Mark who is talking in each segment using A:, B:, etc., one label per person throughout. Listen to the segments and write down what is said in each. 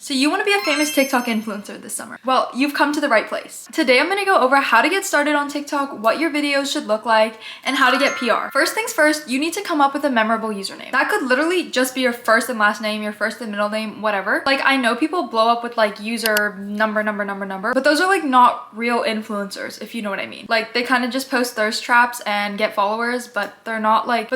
A: So you want to be a famous TikTok influencer this summer? Well, you've come to the right place. Today I'm going to go over how to get started on TikTok, what your videos should look like, and how to get PR. First things first, you need to come up with a memorable username. That could literally just be your first and last name, your first and middle name, whatever. Like, I know people blow up with like user number, but those are like not real influencers, if you know what I mean. Like, they kind of just post thirst traps and get followers, but they're not like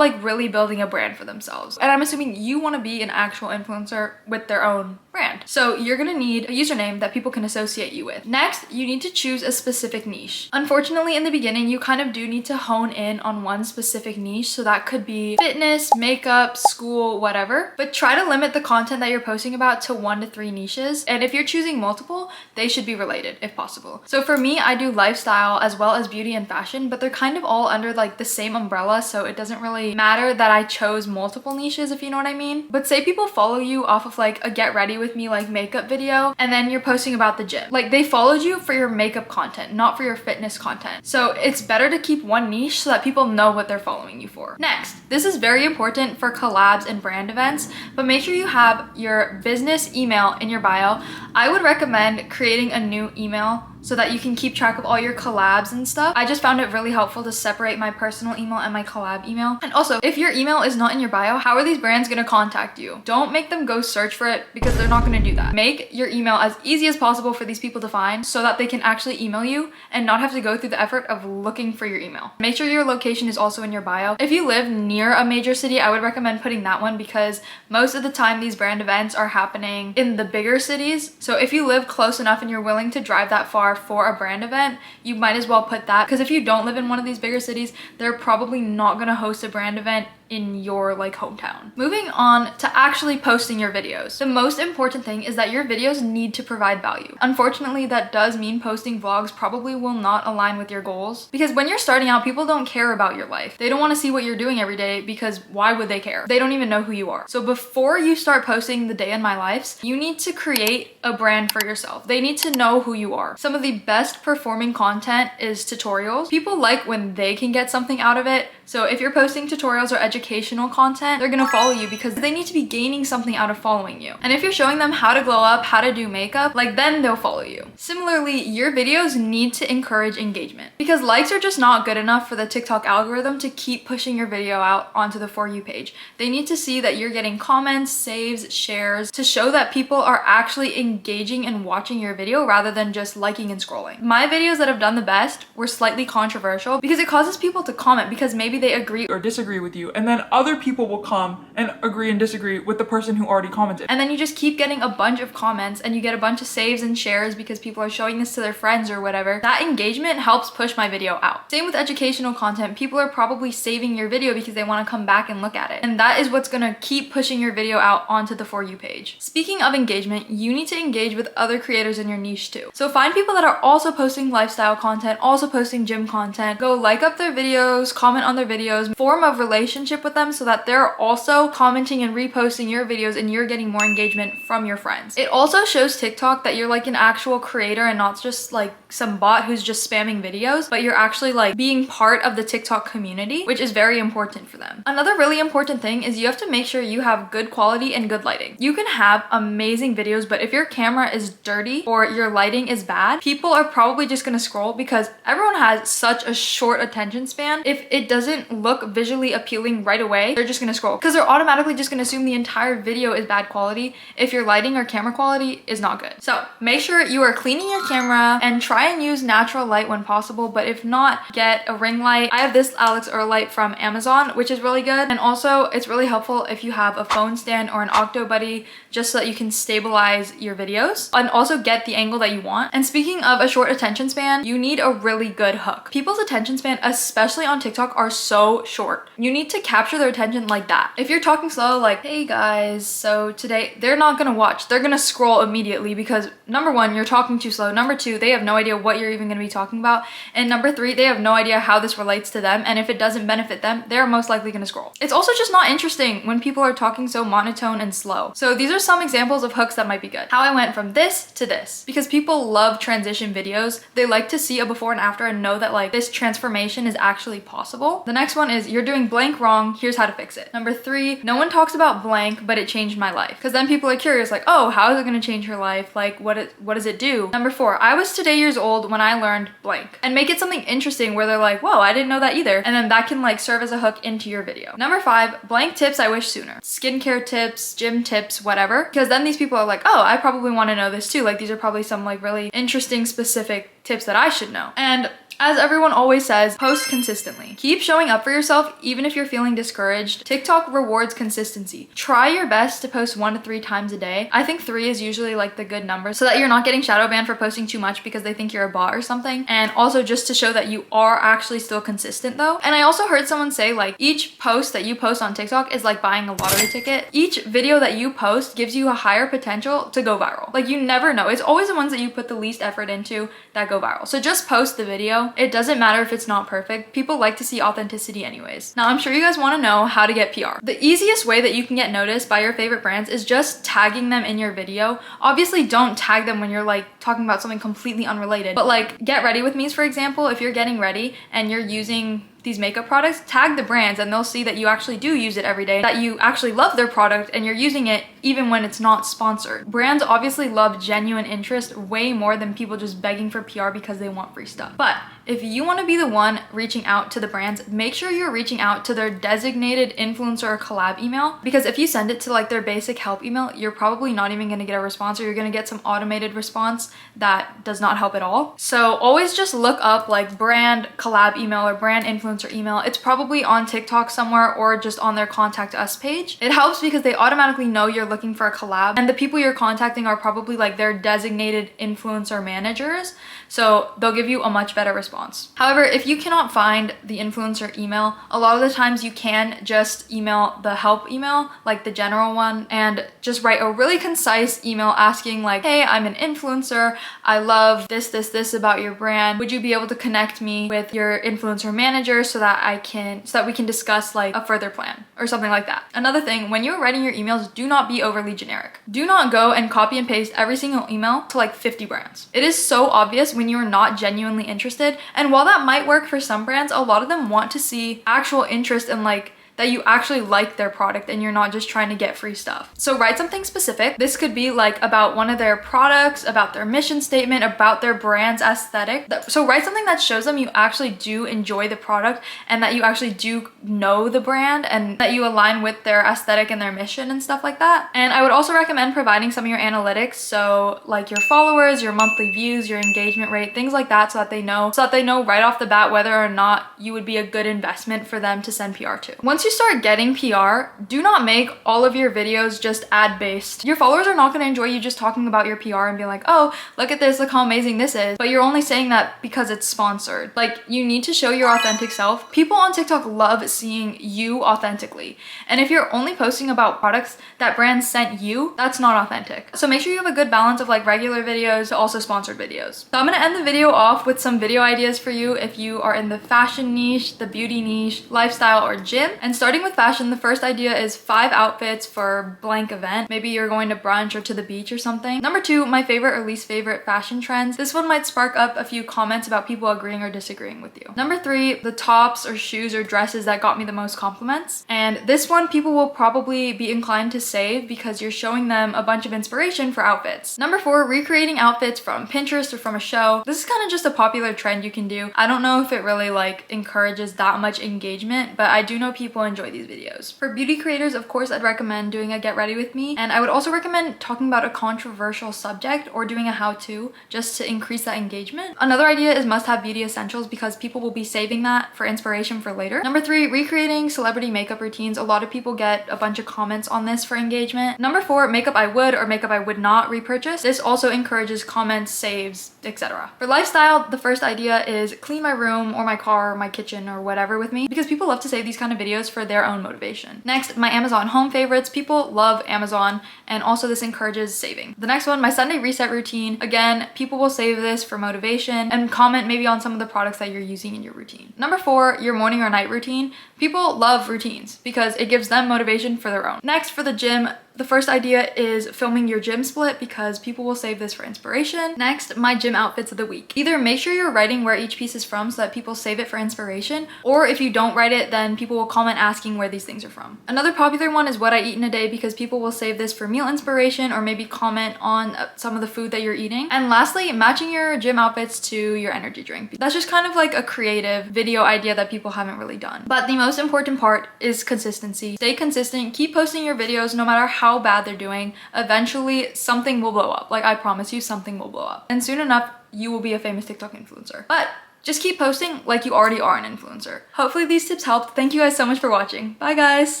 A: really building a brand for themselves. And I'm assuming you want to be an actual influencer with their own brand. So you're gonna need a username that people can associate you with. Next, you need to choose a specific niche. Unfortunately, in the beginning, you kind of do need to hone in on one specific niche. So that could be fitness, makeup, school, whatever. But try to limit the content that you're posting about to 1 to 3 niches. And if you're choosing multiple, they should be related if possible. So for me, I do lifestyle as well as beauty and fashion, but they're kind of all under like the same umbrella. So it doesn't really matter that I chose multiple niches, if you know what I mean. But say people follow you off of like a get ready with me like makeup video, and then you're posting about the gym. Like, they followed you for your makeup content, not for your fitness content. So it's better to keep one niche so that people know what they're following you for. Next, this is very important for collabs and brand events, but make sure you have your business email in your bio. I would recommend creating a new email so that you can keep track of all your collabs and stuff. I just found it really helpful to separate my personal email and my collab email. And also, if your email is not in your bio, how are these brands gonna contact you? Don't make them go search for it, because they're not gonna do that. Make your email as easy as possible for these people to find so that they can actually email you and not have to go through the effort of looking for your email. Make sure your location is also in your bio. If you live near a major city, I would recommend putting that one, because most of the time these brand events are happening in the bigger cities. So if you live close enough and you're willing to drive that far for a brand event, you might as well put that, because if you don't live in one of these bigger cities, they're probably not going to host a brand event in your like hometown. Moving on to actually posting your videos. The most important thing is that your videos need to provide value. Unfortunately, that does mean posting vlogs probably will not align with your goals, because when you're starting out, people don't care about your life. They don't want to see what you're doing every day, because why would they care? They don't even know who you are. So before you start posting the day in my lives, you need to create a brand for yourself. They need to know who you are. Some of the best performing content is tutorials. People like when they can get something out of it. So if you're posting tutorials or educational content, they're gonna follow you because they need to be gaining something out of following you. And if you're showing them how to glow up, how to do makeup, like, then they'll follow you. Similarly, your videos need to encourage engagement, because likes are just not good enough for the TikTok algorithm to keep pushing your video out onto the For You page. They need to see that you're getting comments, saves, shares, to show that people are actually engaging and watching your video rather than just liking and scrolling. My videos that have done the best were slightly controversial because it causes people to comment, because maybe they agree
B: or disagree with you, and then other people will come and agree and disagree with the person who already commented.
A: And then you just keep getting a bunch of comments and you get a bunch of saves and shares because people are showing this to their friends or whatever. That engagement helps push my video out. Same with educational content. People are probably saving your video because they want to come back and look at it. And that is what's gonna keep pushing your video out onto the For You page. Speaking of engagement, you need to engage with other creators in your niche too. So find people that are also posting lifestyle content, also posting gym content. Go like up their videos, comment on their videos, form a relationship with them so that they're also commenting and reposting your videos and you're getting more engagement from your friends. It also shows TikTok that you're like an actual creator and not just like some bot who's just spamming videos, but you're actually like being part of the TikTok community, which is very important for them. Another really important thing is you have to make sure you have good quality and good lighting. You can have amazing videos, but if your camera is dirty or your lighting is bad, people are probably just gonna scroll, because everyone has such a short attention span. If it doesn't look visually appealing right away, they're just gonna scroll, because they're automatically just gonna assume the entire video is bad quality if your lighting or camera quality is not good. So make sure you are cleaning your camera and try and use natural light when possible, but if not, get a ring light. I have this Alex Earl light from Amazon, which is really good, and also it's really helpful if you have a phone stand or an Octo Buddy, just so that you can stabilize your videos and also get the angle that you want. And speaking of a short attention span, you need a really good hook. People's attention span, especially on TikTok, are so short. You need to capture their attention like that. If you're talking slow, like, hey guys, so today, they're not gonna watch. They're gonna scroll immediately, because number one, you're talking too slow. Number two, they have no idea what you're even gonna be talking about. And number three, they have no idea how this relates to them. And if it doesn't benefit them, they're most likely gonna scroll. It's also just not interesting when people are talking so monotone and slow. So these are some examples of hooks that might be good. How I went from this to this, because people love transition videos. They like to see a before and after and know that like this transformation is actually possible. The next one is you're doing blank wrong, here's how to fix it. Number 3, no one talks about blank, but it changed my life. Because then people are curious, like, oh, how is it gonna change your life? Like, what does it do? Number 4, I was today years old when I learned blank. And make it something interesting where they're like, whoa, I didn't know that either. And then that can like serve as a hook into your video. Number 5, blank tips I wish sooner. Skincare tips, gym tips, whatever. Because then these people are like, oh, I probably want to know this too. Like these are probably some like really interesting specific tips that I should know. And as everyone always says, post consistently. Keep showing up for yourself even if you're feeling discouraged. TikTok rewards consistency. Try your best to post 1 to 3 times a day. I think 3 is usually like the good number so that you're not getting shadow banned for posting too much because they think you're a bot or something. And also just to show that you are actually still consistent though. And I also heard someone say like each post that you post on TikTok is like buying a lottery ticket. Each video that you post gives you a higher potential to go viral. Like you never know. It's always the ones that you put the least effort into that go viral. So just post the video. It doesn't matter if it's not perfect. People like to see authenticity anyways. Now, I'm sure you guys want to know how to get PR. The easiest way that you can get noticed by your favorite brands is just tagging them in your video. Obviously, don't tag them when you're like talking about something completely unrelated, but like get ready with me's, for example, if you're getting ready and you're using these makeup products, tag the brands and they'll see that you actually do use it every day, that you actually love their product and you're using it even when it's not sponsored. Brands obviously love genuine interest way more than people just begging for PR because they want free stuff. But if you want to be the one reaching out to the brands, make sure you're reaching out to their designated influencer or collab email, because if you send it to like their basic help email, you're probably not even going to get a response, or you're going to get some automated response that does not help at all. So always just look up like brand collab email or brand influencer email. It's probably on TikTok somewhere or just on their contact us page. It helps because they automatically know you're looking for a collab, and the people you're contacting are probably like their designated influencer managers, so they'll give you a much better response. However, if you cannot find the influencer email, a lot of the times you can just email the help email, like the general one, and just write a really concise email asking like, hey, I'm an influencer, I love this about your brand, would you be able to connect me with your influencer manager so that we can discuss like a further plan or something like that. Another thing, when you're writing your emails, do not be overly generic. Do not go and copy and paste every single email to like 50 brands. It is so obvious when you're not genuinely interested, and while that might work for some brands, a lot of them want to see actual interest in like that you actually like their product and you're not just trying to get free stuff. So write something specific. This could be like about one of their products, about their mission statement, about their brand's aesthetic. So write something that shows them you actually do enjoy the product and that you actually do know the brand and that you align with their aesthetic and their mission and stuff like that. And I would also recommend providing some of your analytics, so like your followers, your monthly views, your engagement rate, things like that, so that they know right off the bat whether or not you would be a good investment for them to send PR to. Once you start getting PR, do not make all of your videos just ad-based. Your followers are not going to enjoy you just talking about your PR and be like, oh, look at this, look how amazing this is. But you're only saying that because it's sponsored. Like, you need to show your authentic self. People on TikTok love seeing you authentically. And if you're only posting about products that brands sent you, that's not authentic. So make sure you have a good balance of like regular videos to also sponsored videos. So I'm going to end the video off with some video ideas for you if you are in the fashion niche, the beauty niche, lifestyle, or gym. And starting with fashion, the first idea is 5 outfits for blank event. Maybe you're going to brunch or to the beach or something. Number 2, my favorite or least favorite fashion trends. This one might spark up a few comments about people agreeing or disagreeing with you. Number 3, the tops or shoes or dresses that got me the most compliments. And this one people will probably be inclined to save because you're showing them a bunch of inspiration for outfits. Number 4, recreating outfits from Pinterest or from a show. This is kind of just a popular trend you can do. I don't know if it really like encourages that much engagement, but I do know people enjoy these videos. For beauty creators, of course, I'd recommend doing a get ready with me, and I would also recommend talking about a controversial subject or doing a how-to just to increase that engagement. Another idea is must-have beauty essentials because people will be saving that for inspiration for later. Number 3, recreating celebrity makeup routines. A lot of people get a bunch of comments on this for engagement. Number 4, makeup I would or makeup I would not repurchase. This also encourages comments, saves, etc. For lifestyle, the first idea is clean my room or my car or my kitchen or whatever with me, because people love to save these kind of videos for their own motivation. Next, my Amazon home favorites. People love Amazon, and also this encourages saving. The next one, my Sunday reset routine. Again, people will save this for motivation and comment maybe on some of the products that you're using in your routine. Number 4, your morning or night routine. People love routines because it gives them motivation for their own. Next, for the gym, the first idea is filming your gym split because people will save this for inspiration. Next, my gym outfits of the week. Either make sure you're writing where each piece is from so that people save it for inspiration, or if you don't write it, then people will comment asking where these things are from. Another popular one is what I eat in a day because people will save this for meal inspiration or maybe comment on some of the food that you're eating. And lastly, matching your gym outfits to your energy drink. That's just kind of like a creative video idea that people haven't really done. But the most important part is consistency. Stay consistent, keep posting your videos no matter how bad they're doing. Eventually something will blow up. Like, I promise you, something will blow up. And soon enough, you will be a famous TikTok influencer. But just keep posting like you already are an influencer. Hopefully these tips helped. Thank you guys so much for watching. Bye guys!